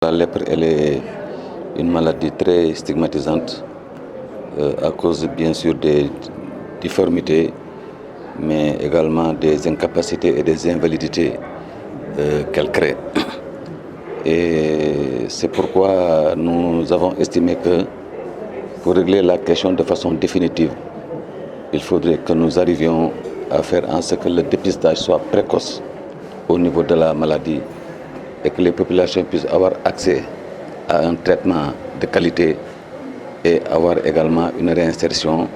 La lèpre, elle est une maladie très stigmatisante à cause bien sûr des difformités, mais également des incapacités et des invalidités qu'elle crée. Et c'est pourquoi nous avons estimé que pour régler la question de façon définitive, il faudrait que nous arrivions à faire en sorte que le dépistage soit précoce au niveau de la maladie et que les populations puissent avoir accès à un traitement de qualité et avoir également une réinsertion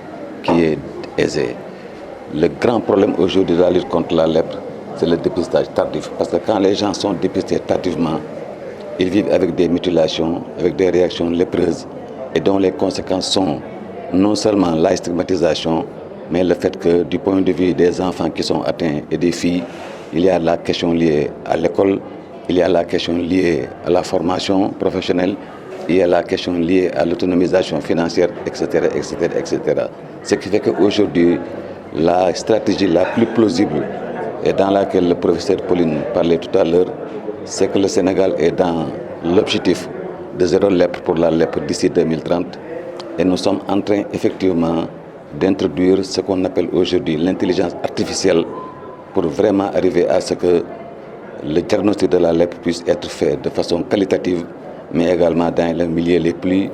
qui est aisée. Le grand problème aujourd'hui de la lutte contre la lèpre, c'est le dépistage tardif. Parce que quand les gens sont dépistés tardivement, ils vivent avec des mutilations, avec des réactions lépreuses et dont les conséquences sont non seulement la stigmatisation, mais le fait que du point de vue des enfants qui sont atteints et des filles, il y a la question liée à l'école, il y a la question liée à la formation professionnelle, il y a la question liée à l'autonomisation financière, etc., etc., etc. Ce qui fait qu'aujourd'hui, la stratégie la plus plausible et dans laquelle le professeur Pauline parlait tout à l'heure, c'est que le Sénégal est dans l'objectif de zéro lèpre pour la lèpre d'ici 2030. Et nous sommes en train effectivement d'introduire ce qu'on appelle aujourd'hui l'intelligence artificielle pour vraiment arriver à ce que le diagnostic de la lèpre puisse être fait de façon qualitative, mais également dans les milieux les plus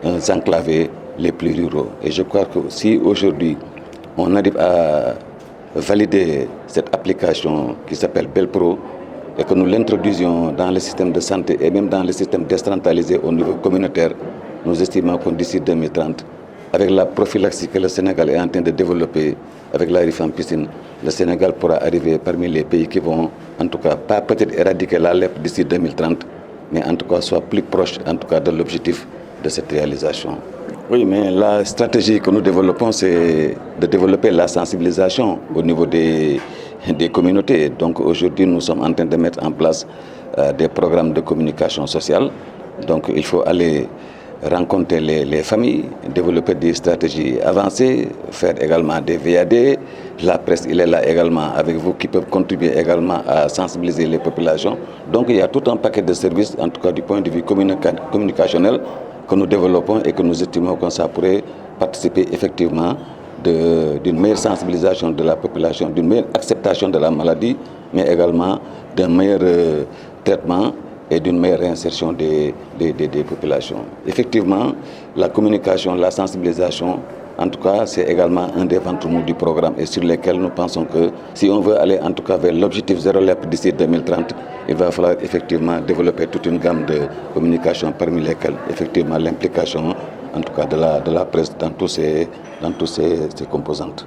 enclavés, les plus ruraux. Et je crois que si aujourd'hui on arrive à valider cette application qui s'appelle Belpro et que nous l'introduisions dans le système de santé et même dans le système décentralisé au niveau communautaire, nous estimons que d'ici 2030, avec la prophylaxie que le Sénégal est en train de développer avec la rifampicine, le Sénégal pourra arriver parmi les pays qui vont, en tout cas, pas peut-être éradiquer la lèpre d'ici 2030, mais en tout cas soit plus proche, en tout cas, de l'objectif de cette réalisation. Oui, mais la stratégie que nous développons, c'est de développer la sensibilisation au niveau des communautés. Donc aujourd'hui, nous sommes en train de mettre en place des programmes de communication sociale. Donc il faut aller rencontrer les familles, développer des stratégies avancées, faire également des VAD. La presse, il est là également avec vous qui peuvent contribuer également à sensibiliser les populations. Donc il y a tout un paquet de services, en tout cas du point de vue communicationnel, que nous développons et que nous estimons que ça pourrait participer effectivement d'une meilleure sensibilisation de la population, d'une meilleure acceptation de la maladie, mais également d'un meilleur traitement et d'une meilleure réinsertion des populations. Effectivement, la communication, la sensibilisation, en tout cas, c'est également un des ventres mous du programme et sur lesquels nous pensons que si on veut aller en tout cas vers l'objectif zéro lèpre d'ici 2030, il va falloir effectivement développer toute une gamme de communication parmi lesquelles effectivement l'implication en tout cas de la presse dans tous ces composantes.